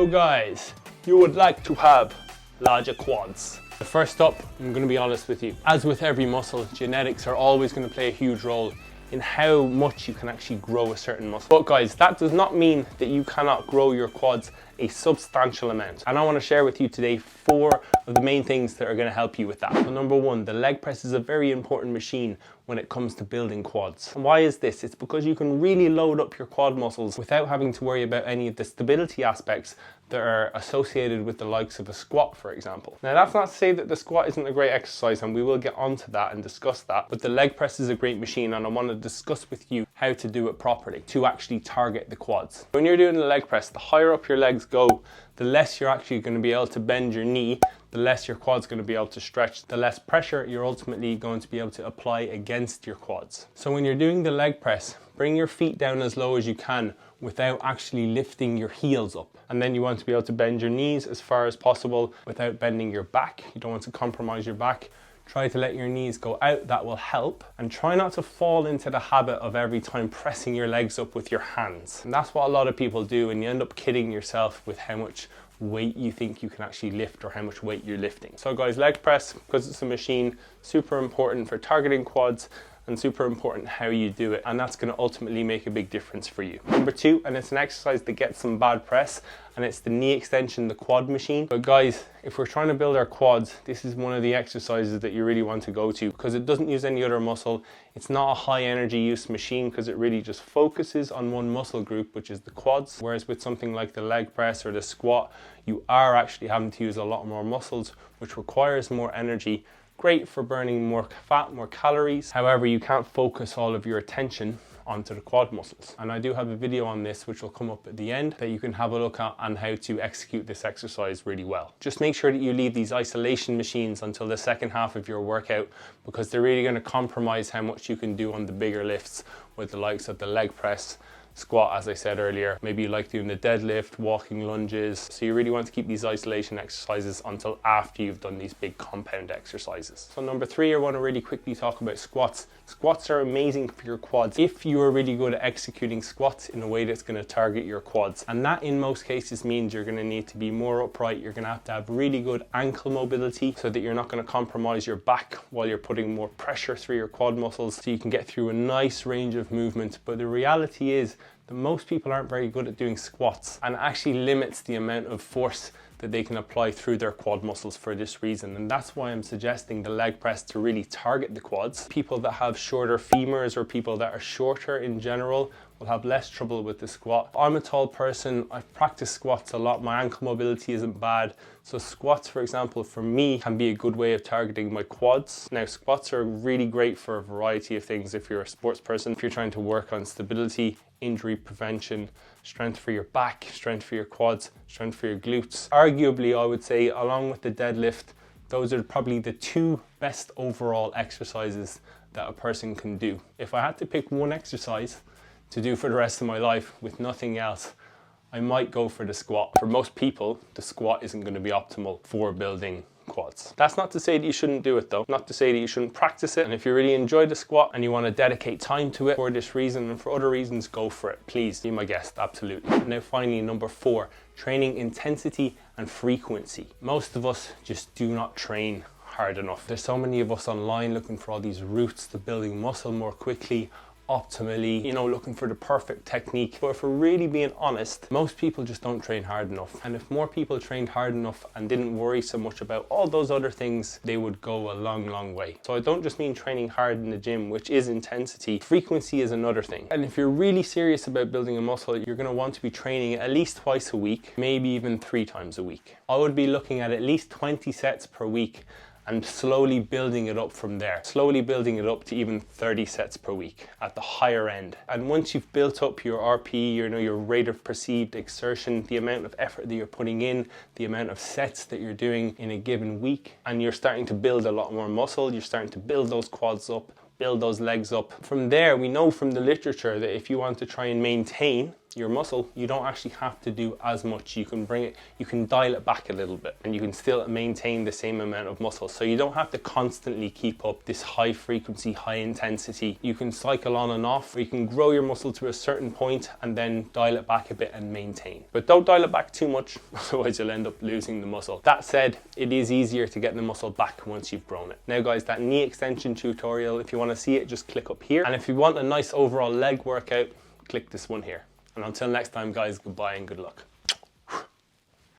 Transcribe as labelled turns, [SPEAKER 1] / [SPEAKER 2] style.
[SPEAKER 1] So guys, you would like to have larger quads. First up, I'm going to be honest with you. As with every muscle, genetics are always going to play a huge role in how much you can actually grow a certain muscle. But guys, that does not mean that you cannot grow your quads a substantial amount. And I want to share with you today 4 of the main things that are going to help you with that. So number 1, the leg press is a very important machine when it comes to building quads. And why is this? It's because you can really load up your quad muscles without having to worry about any of the stability aspects that are associated with the likes of a squat, for example. Now that's not to say that the squat isn't a great exercise, and we will get onto that and discuss that, but the leg press is a great machine, and I want to discuss with you how to do it properly to actually target the quads. When you're doing the leg press, the higher up your legs go, the less you're actually going to be able to bend your knee, the less your quad's going to be able to stretch, the less pressure you're ultimately going to be able to apply against your quads. So when you're doing the leg press, bring your feet down as low as you can without actually lifting your heels up. And then you want to be able to bend your knees as far as possible without bending your back. You don't want to compromise your back. Try to let your knees go out, that will help. And try not to fall into the habit of every time pressing your legs up with your hands. And that's what a lot of people do, and you end up kidding yourself with how much weight you think you can actually lift or how much weight you're lifting. So guys, leg press, because it's a machine, super important for targeting quads and super important how you do it, and that's going to ultimately make a big difference for you. Number 2, and it's an exercise that gets some bad press, and it's the knee extension, the quad machine. But guys, if we're trying to build our quads, this is one of the exercises that you really want to go to, because it doesn't use any other muscle. It's not a high energy use machine because it really just focuses on one muscle group, which is the quads. Whereas with something like the leg press or the squat, you are actually having to use a lot more muscles, which requires more energy. Great for burning more fat, more calories. However, you can't focus all of your attention onto the quad muscles. And I do have a video on this which will come up at the end that you can have a look at on how to execute this exercise really well. Just make sure that you leave these isolation machines until the second half of your workout, because they're really going to compromise how much you can do on the bigger lifts with the likes of the leg press, squat, as I said earlier. Maybe you like doing the deadlift, walking lunges. So you really want to keep these isolation exercises until after you've done these big compound exercises. So number 3, I want to really quickly talk about squats. Squats are amazing for your quads if you are really good at executing squats in a way that's going to target your quads. And that in most cases means you're going to need to be more upright. You're going to have really good ankle mobility so that you're not going to compromise your back while you're putting more pressure through your quad muscles, so you can get through a nice range of movement. But the reality is that most people aren't very good at doing squats, and actually limits the amount of force that they can apply through their quad muscles for this reason. And that's why I'm suggesting the leg press to really target the quads. People that have shorter femurs or people that are shorter in general will have less trouble with the squat. I'm a tall person, I've practiced squats a lot, my ankle mobility isn't bad. So squats, for example, for me can be a good way of targeting my quads. Now squats are really great for a variety of things if you're a sports person, if you're trying to work on stability, injury prevention, strength for your back, strength for your quads, strength for your glutes. Arguably, I would say, along with the deadlift, those are probably the 2 best overall exercises that a person can do. If I had to pick one exercise to do for the rest of my life with nothing else, I might go for the squat. For most people, the squat isn't going to be optimal for building quads. That's not to say that you shouldn't do it though, not to say that you shouldn't practice it. And if you really enjoy the squat and you want to dedicate time to it for this reason and for other reasons, go for it. Please be my guest, absolutely. Now finally, number 4, training intensity and frequency. Most of us just do not train hard enough. There's so many of us online looking for all these routes to building muscle more quickly, optimally, you know, looking for the perfect technique. But if we're really being honest, most people just don't train hard enough. And if more people trained hard enough and didn't worry so much about all those other things, they would go a long way. So I don't just mean training hard in the gym, which is intensity. Frequency is another thing. And if you're really serious about building a muscle, you're going to want to be training at least twice a week, maybe even 3 times a week. I would be looking at least 20 sets per week, and slowly building it up from there. Slowly building it up to even 30 sets per week at the higher end. And once you've built up your RPE, your rate of perceived exertion, the amount of effort that you're putting in, the amount of sets that you're doing in a given week, and you're starting to build a lot more muscle, you're starting to build those quads up, build those legs up. From there, we know from the literature that if you want to try and maintain your muscle, you don't actually have to do as much. You can bring it, you can dial it back a little bit, and you can still maintain the same amount of muscle. So you don't have to constantly keep up this high frequency, high intensity. You can cycle on and off, or you can grow your muscle to a certain point and then dial it back a bit and maintain. But don't dial it back too much, otherwise you'll end up losing the muscle. That said, it is easier to get the muscle back once you've grown it. Now guys, that knee extension tutorial, if you want to see it, just click up here. And if you want a nice overall leg workout, click this one here. And until next time guys, goodbye and good luck.